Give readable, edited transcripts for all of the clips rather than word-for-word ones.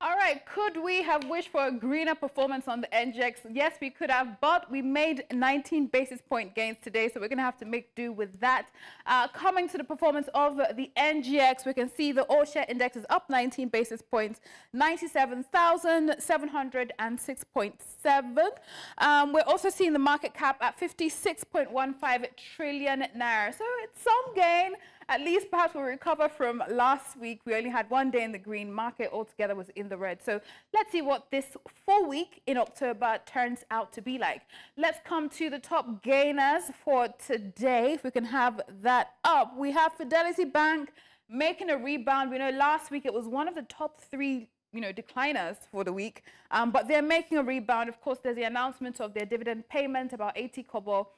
All right, could we have wished for a greener performance on the NGX? Yes, we could have, but we made 19 basis point gains today, so we're going to have to make do with that. Coming to the performance of the NGX, we can see the all-share index is up 19 basis points, 97,706.7. We're also seeing the market cap at 56.15 trillion naira, so it's some gain. At least perhaps we'll recover from last week. We only had one day in the green. Market altogether was in the red. So let's see what this full week in October turns out to be like. Let's come to the top gainers for today. If we can have that up. We have Fidelity Bank making a rebound. We know last week it was one of the top three decliners for the week, but they're making a rebound. Of course, there's the announcement of their dividend payment, about 80 kobo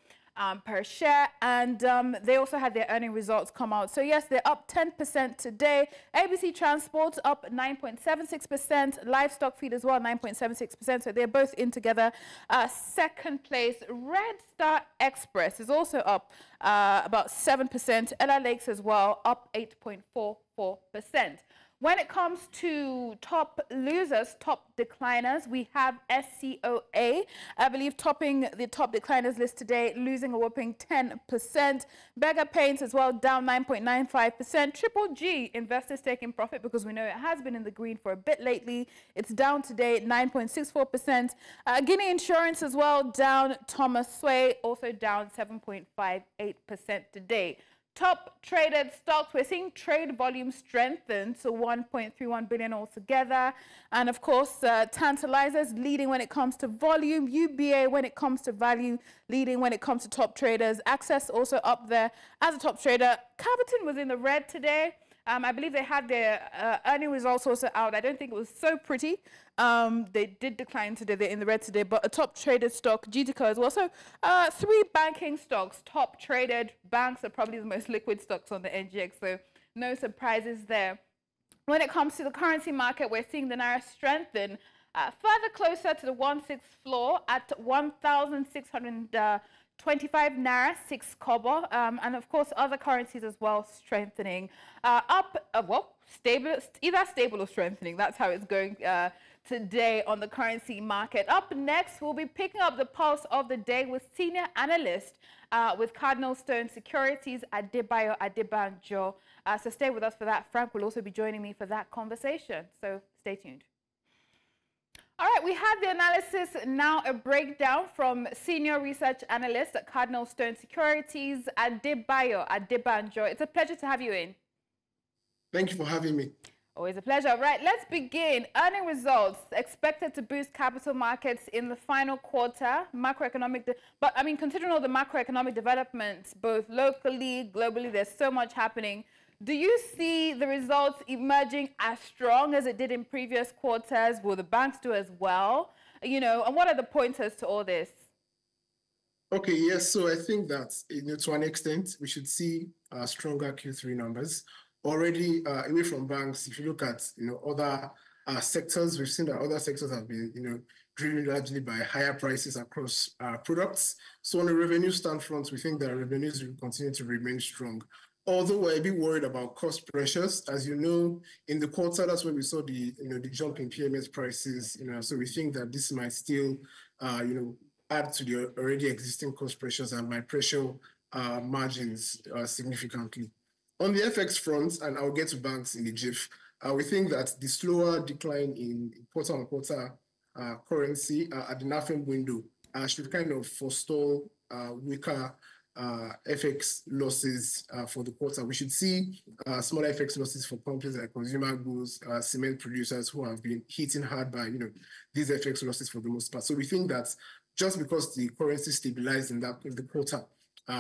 per share, and they also had their earning results come out. So yes, they're up 10% today. ABC Transport up 9.76%. Livestock Feed as well, 9.76%. So they're both in together. Second place, Redstar Express is also up about 7%. Ella Lakes as well, up 8.44%. When it comes to top losers, top decliners, we have SCOA, I believe, topping the top decliners list today, losing a whopping 10%. Beggar Paints as well, down 9.95%. Triple G, investors taking profit because we know it has been in the green for a bit lately. It's down today, 9.64%. Guinea Insurance as well, down. Thomas Sway, also down 7.58% today. Top traded stocks, we're seeing trade volume strengthen to 1.31 billion altogether. And of course, Tantalizers leading when it comes to volume. UBA when it comes to value, leading when it comes to top traders. Access also up there as a top trader. Capitan was in the red today. I believe they had their earning results also out. I don't think it was so pretty. They did decline today. They're in the red today, but a top traded stock, GTCO as well. So three banking stocks, top traded. Banks are probably the most liquid stocks on the NGX, so no surprises there. When it comes to the currency market, we're seeing the naira strengthen further closer to the 1/6 floor at 1,625 naira, 6 kobo, and of course other currencies as well strengthening. Stable, either stable or strengthening. That's how it's going today on the currency market. Up next, we'll be picking up the pulse of the day with senior analyst with Cardinal Stone Securities Adebayo Adebanjo. So stay with us for that. Frank will also be joining me for that conversation. So stay tuned. All right, we have the analysis, now a breakdown from senior research analyst at Cardinal Stone Securities, Adebayo Adebanjo. It's a pleasure to have you in. Thank you for having me. Always a pleasure. Right, let's begin. Earning results expected to boost capital markets in the final quarter. But I mean, considering all the macroeconomic developments, both locally, globally, there's so much happening. Do you see the results emerging as strong as it did in previous quarters? Will the banks do as well? And what are the pointers to all this? Okay, yes. So I think that, to an extent, we should see stronger Q3 numbers. Already away from banks, if you look at, other sectors, we've seen that other sectors have been, driven largely by higher prices across products. So on a revenue standpoint, we think that revenues will continue to remain strong. Although we're a bit worried about cost pressures, as you know, in the quarter, that's when we saw the jump in PMS prices. So we think that this might still, add to the already existing cost pressures and might pressure margins significantly. On the FX front, and I'll get to banks in the GIF, we think that the slower decline in quarter-on-quarter currency at the NAFEM window should kind of forestall weaker FX losses for the quarter. We should see smaller FX losses for companies like consumer goods, cement producers who have been hitting hard by these FX losses for the most part. So we think that just because the currency stabilized in the quarter,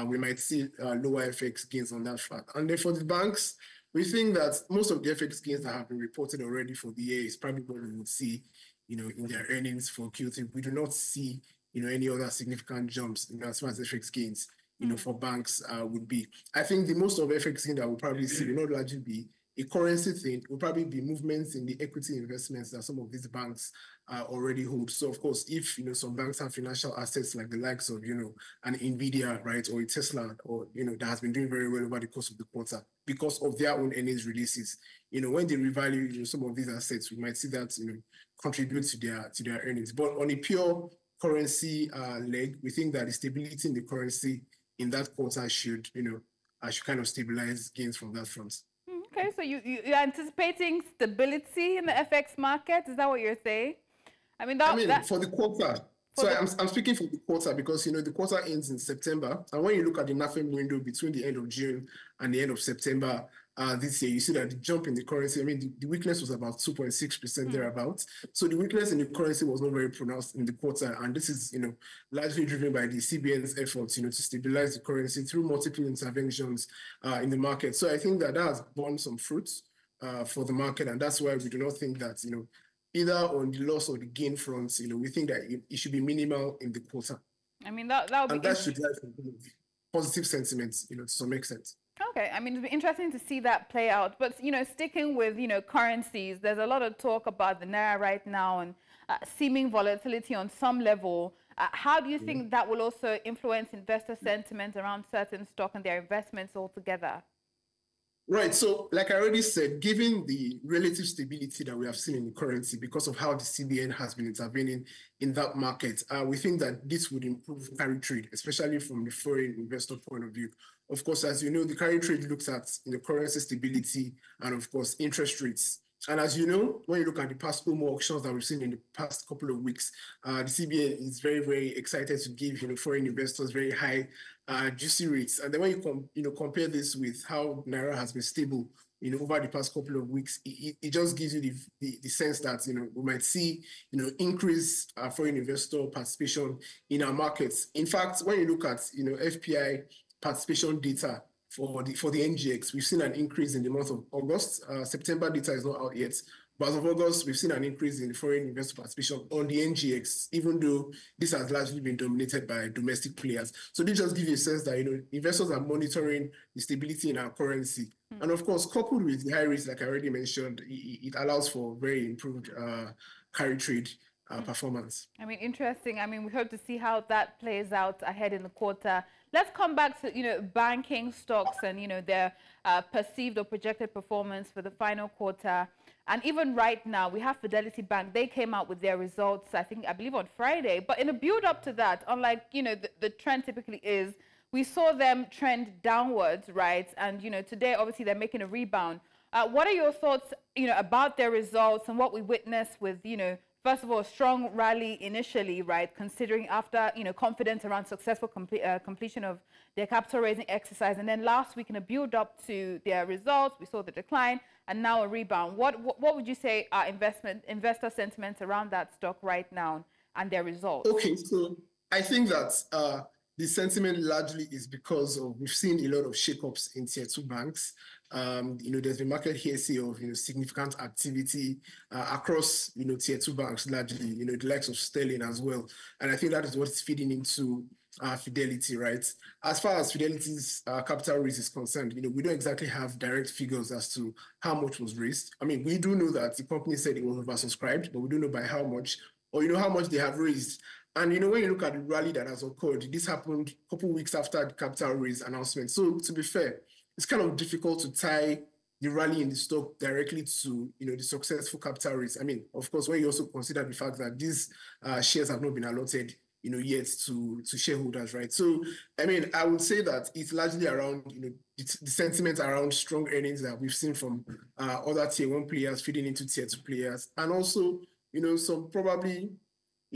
we might see lower FX gains on that front. And then for the banks, we think that most of the FX gains that have been reported already for the year is probably what we would see, in their earnings for Q3. We do not see, any other significant jumps as far as FX gains, for banks would be. I think the most of FX gain that we'll probably see will not largely be a currency thing will probably be movements in the equity investments that some of these banks already hold. So of course, if some banks have financial assets like the likes of an Nvidia, right, or a Tesla, or that has been doing very well over the course of the quarter because of their own earnings releases, when they revalue some of these assets, we might see that contribute to their earnings. But on a pure currency leg, we think that the stability in the currency in that quarter should kind of stabilize gains from that front. Okay, so you're anticipating stability in the FX market? Is that what you're saying? I mean, for the quarter. I'm speaking for the quarter because the quarter ends in September, and when you look at the NAFEM window between the end of June and the end of September this year, you see that the jump in the currency. I mean, the weakness was about 2.6% thereabouts. So the weakness in the currency was not very pronounced in the quarter, and this is largely driven by the CBN's efforts to stabilize the currency through multiple interventions in the market. So I think that has borne some fruits for the market, and that's why we do not think that either on the loss or the gain fronts, we think that it should be minimal in the quarter. I mean, that would be that should drive positive sentiments, to some extent. Okay, I mean, it'd be interesting to see that play out. But, sticking with, currencies, there's a lot of talk about the naira right now and seeming volatility on some level. How do you think that will also influence investor sentiment around certain stock and their investments altogether? Right. So, like I already said, given the relative stability that we have seen in the currency because of how the CBN has been intervening in that market, we think that this would improve carry trade, especially from the foreign investor point of view. Of course, as you know, the carry trade looks at currency stability and, of course, interest rates. And as you know, when you look at the past OMO auctions that we've seen in the past couple of weeks, the CBN is very, very excited to give foreign investors very high juicy rates. And then when you compare this with how naira has been stable over the past couple of weeks, it just gives you the sense that we might see increased foreign investor participation in our markets. In fact, when you look at FPI participation data for the NGX, we've seen an increase in the month of August. September data is not out yet, but as of August, we've seen an increase in foreign investor participation on the NGX, even though this has largely been dominated by domestic players. So this just gives you a sense that investors are monitoring the stability in our currency. And of course, coupled with the high rates, like I already mentioned, it allows for very improved carry trade performance. I mean, interesting. I mean, we hope to see how that plays out ahead in the quarter. Let's come back to, banking stocks and, their perceived or projected performance for the final quarter. And even right now, we have Fidelity Bank. They came out with their results, I believe on Friday. But in a build up to that, unlike, the trend typically is, we saw them trend downwards, right? And, today, obviously, they're making a rebound. What are your thoughts, about their results and what we witnessed with, first of all, a strong rally initially, right, considering after, confidence around successful completion of their capital raising exercise. And then last week in a build up to their results, we saw the decline and now a rebound. What would you say are investor sentiments around that stock right now and their results? Okay, so I think that the sentiment largely is because we've seen a lot of shakeups in tier 2 banks. There's been market hearsay of significant activity across tier 2 banks, largely the likes of Sterling as well, and I think that is what is feeding into Fidelity, right? As far as Fidelity's capital raise is concerned, we don't exactly have direct figures as to how much was raised. I mean, we do know that the company said it was oversubscribed, but we don't know by how much or how much they have raised. And when you look at the rally that has occurred, this happened a couple of weeks after the capital raise announcement. So to be fair, it's kind of difficult to tie the rally in the stock directly to the successful capital raise. I mean, of course, when you also consider the fact that these shares have not been allotted yet to shareholders, right? So I mean, I would say that it's largely around the sentiment around strong earnings that we've seen from other tier 1 players feeding into tier 2 players, and also some probably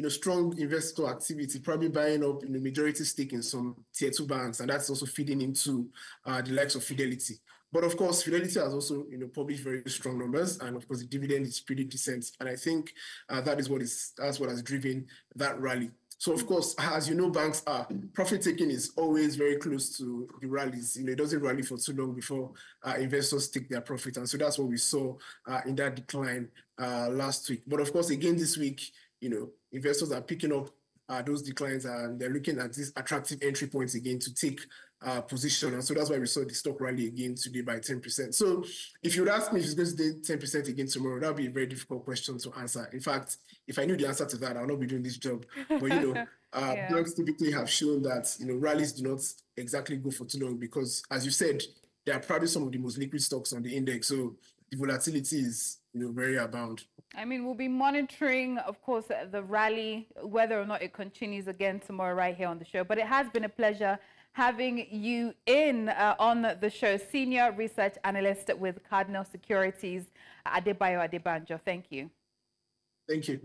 strong investor activity, probably buying up majority stake in some tier 2 banks, and that's also feeding into the likes of Fidelity. But of course, Fidelity has also published very strong numbers, and of course, the dividend is pretty decent. And I think that's what has driven that rally. So of course, as you know, banks are profit taking is always very close to the rallies. It doesn't rally for too long before investors take their profit, and so that's what we saw in that decline last week. But of course, again this week, investors are picking up those declines and they're looking at these attractive entry points again to take position. And so that's why we saw the stock rally again today by 10%. So if you would ask me if it's going to stay 10% again tomorrow, that would be a very difficult question to answer. In fact, if I knew the answer to that, I would not be doing this job. But, blogs typically have shown that, rallies do not exactly go for too long because, as you said, they are probably some of the most liquid stocks on the index. So the volatility is, very abound. I mean, we'll be monitoring, of course, the rally, whether or not it continues again tomorrow right here on the show. But it has been a pleasure having you in on the show, Senior Research Analyst with Cardinal Securities, Adebayo Adebanjo. Thank you. Thank you.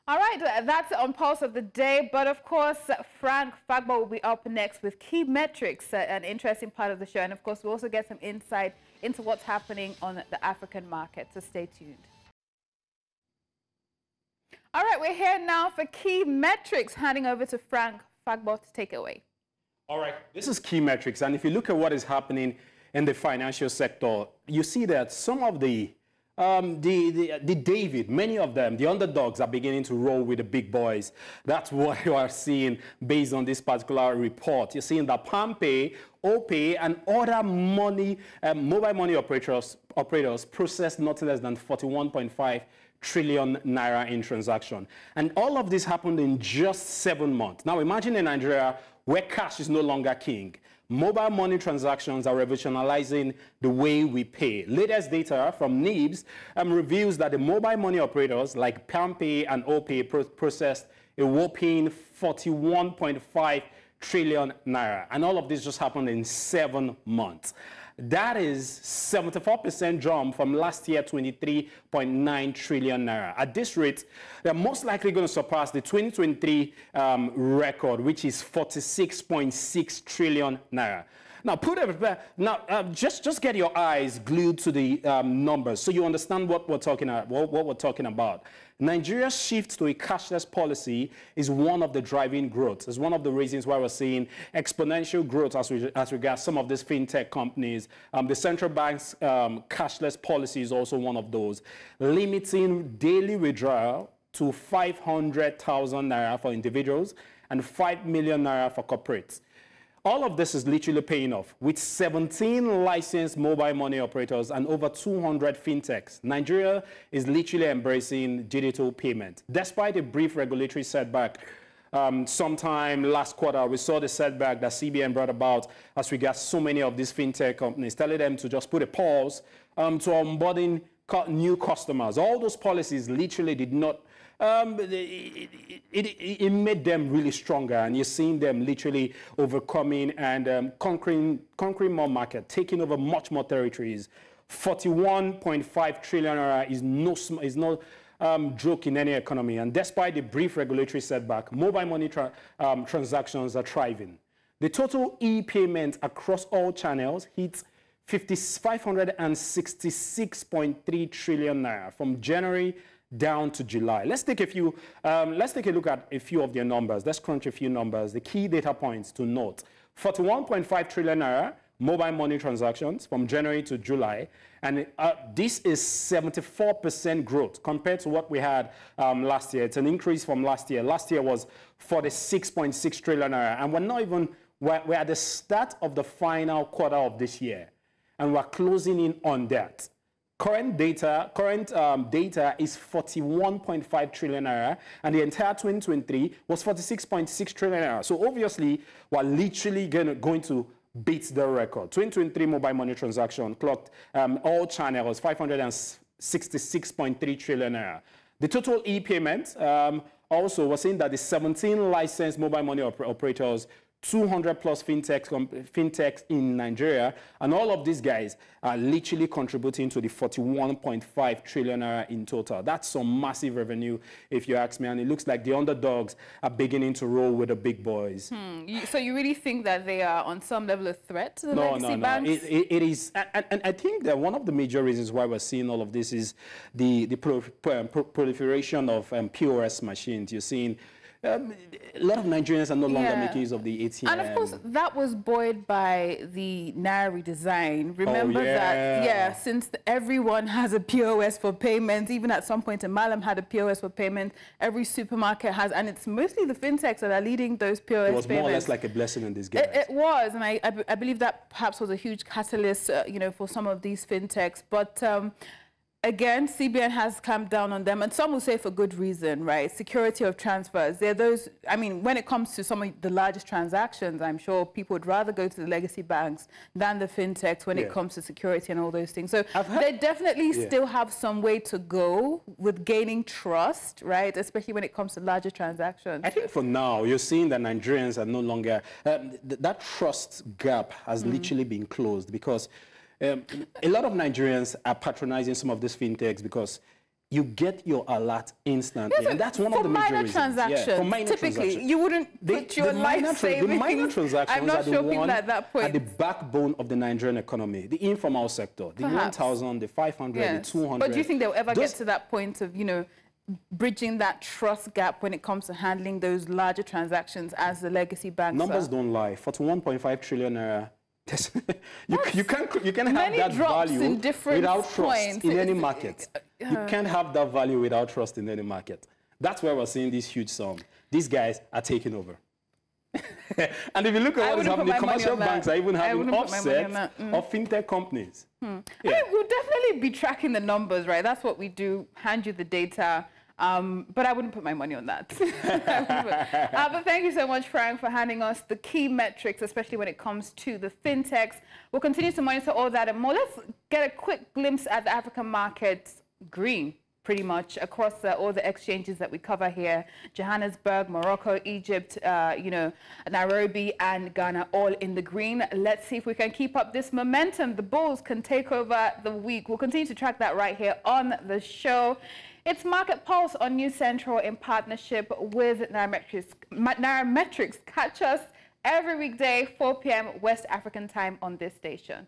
All right, that's on Pulse of the Day. But of course, Frank Fagbo will be up next with key metrics, an interesting part of the show. And of course, we'll also get some insight into what's happening on the African market. So stay tuned. All right, we're here now for key metrics. Handing over to Frank Fagbo to take it away. All right, this is key metrics. And if you look at what is happening in the financial sector, you see that some of the David, many of them, the underdogs are beginning to roll with the big boys. That's what you are seeing based on this particular report. You're seeing that PalmPay, OPay, and other mobile money operators processed not less than 41.5 trillion naira in transaction. And all of this happened in just 7 months. Now imagine in Nigeria where cash is no longer king. Mobile money transactions are revolutionizing the way we pay. Latest data from NIBS reveals that the mobile money operators like PalmPay and OPay processed a whopping 41.5 trillion naira. And all of this just happened in 7 months. That is 74% jump from last year, 23.9 trillion naira. At this rate, they're most likely going to surpass the 2023 record, which is 46.6 trillion naira. Now, just get your eyes glued to the numbers so you understand what we're talking about. Nigeria's shift to a cashless policy is one of the driving growth. It's one of the reasons why we're seeing exponential growth as regards some of these fintech companies. The central bank's cashless policy is also one of those, limiting daily withdrawal to 500,000 naira for individuals and 5 million naira for corporates. All of this is literally paying off. With 17 licensed mobile money operators and over 200 fintechs, Nigeria is literally embracing digital payment. Despite a brief regulatory setback, sometime last quarter, we saw the setback that CBN brought about as regards so many of these fintech companies, telling them to just put a pause to onboarding new customers. All those policies literally did not it made them really stronger, and you're seeing them literally overcoming and conquering more market, taking over much more territories. 41.5 trillion naira is no joke in any economy, and despite the brief regulatory setback, mobile money transactions are thriving. The total e-payment across all channels hits 566.3 trillion naira from January down to July. Let's take a look at a few of their numbers. Let's crunch a few numbers. The key data points to note: 41.5 trillion naira mobile money transactions from January to July, and this is 74% growth compared to what we had last year. It's an increase from last year. Last year was 46.6 trillion naira, and we're at the start of the final quarter of this year, and we're closing in on that. Current data is 41.5 trillion naira, and the entire 2023 was 46.6 trillion naira. So obviously, we're literally going to beat the record. 2023 mobile money transaction clocked all channels 566.3 trillion naira. The total e-payment also was saying that the 17 licensed mobile money operators, 200 plus fintechs in Nigeria, and all of these guys are literally contributing to the 41.5 trillion naira in total. That's some massive revenue, if you ask me, and it looks like the underdogs are beginning to roll with the big boys. So you really think that they are on some level of threat to the legacy banks? It is, and I think that one of the major reasons why we're seeing all of this is the proliferation of POS machines. You're seeing a lot of Nigerians are no longer making use of the ATM. And of course, that was buoyed by the naira redesign. Remember that, since everyone has a POS for payments, even at some point, Malam had a POS for payment. Every supermarket has, and it's mostly the fintechs that are leading those POS payments. It was more or less like a blessing in disguise. It was, and I believe that perhaps was a huge catalyst, you know, for some of these fintechs. But again, CBN has clamped down on them, and some will say for good reason, right? Security of transfers. They're those, I mean, when it comes to some of the largest transactions, I'm sure people would rather go to the legacy banks than the fintechs when it comes to security and all those things. So they definitely still have some way to go with gaining trust, right? Especially when it comes to larger transactions. I think for now, you're seeing that Nigerians are no longer, that trust gap has literally been closed, because a lot of Nigerians are patronizing some of these fintechs because you get your alert instantly. Yes, and that's one of the major reasons. Transactions, for minor typically, transactions. you wouldn't put your life savings. The minor transactions I'm not sure people at that point are the backbone of the Nigerian economy, the informal sector, the 1,000, the 500, the 200. But do you think they'll ever get to that point of, you know, bridging that trust gap when it comes to handling those larger transactions as the legacy banks Numbers don't lie. 41.5 trillion naira. you can have that value without trust in any market. You can't have that value without trust in any market. That's where we're seeing this huge sum. These guys are taking over. And if you look at what is happening, commercial banks are even having offsets of fintech companies. I mean, we'll definitely be tracking the numbers, right? That's what we do, hand you the data. But I wouldn't put my money on that. But thank you so much, Frank, for handing us the key metrics, especially when it comes to the fintechs. We'll continue to monitor all that and more. Let's get a quick glimpse at the African markets. Green, pretty much, across all the exchanges that we cover here. Johannesburg, Morocco, Egypt, you know, Nairobi and Ghana, all in the green. Let's see if we can keep up this momentum. The bulls can take over the week. We'll continue to track that right here on the show. It's Market Pulse on News Central in partnership with Nairametrics. Catch us every weekday, 4 p.m. West African time on this station.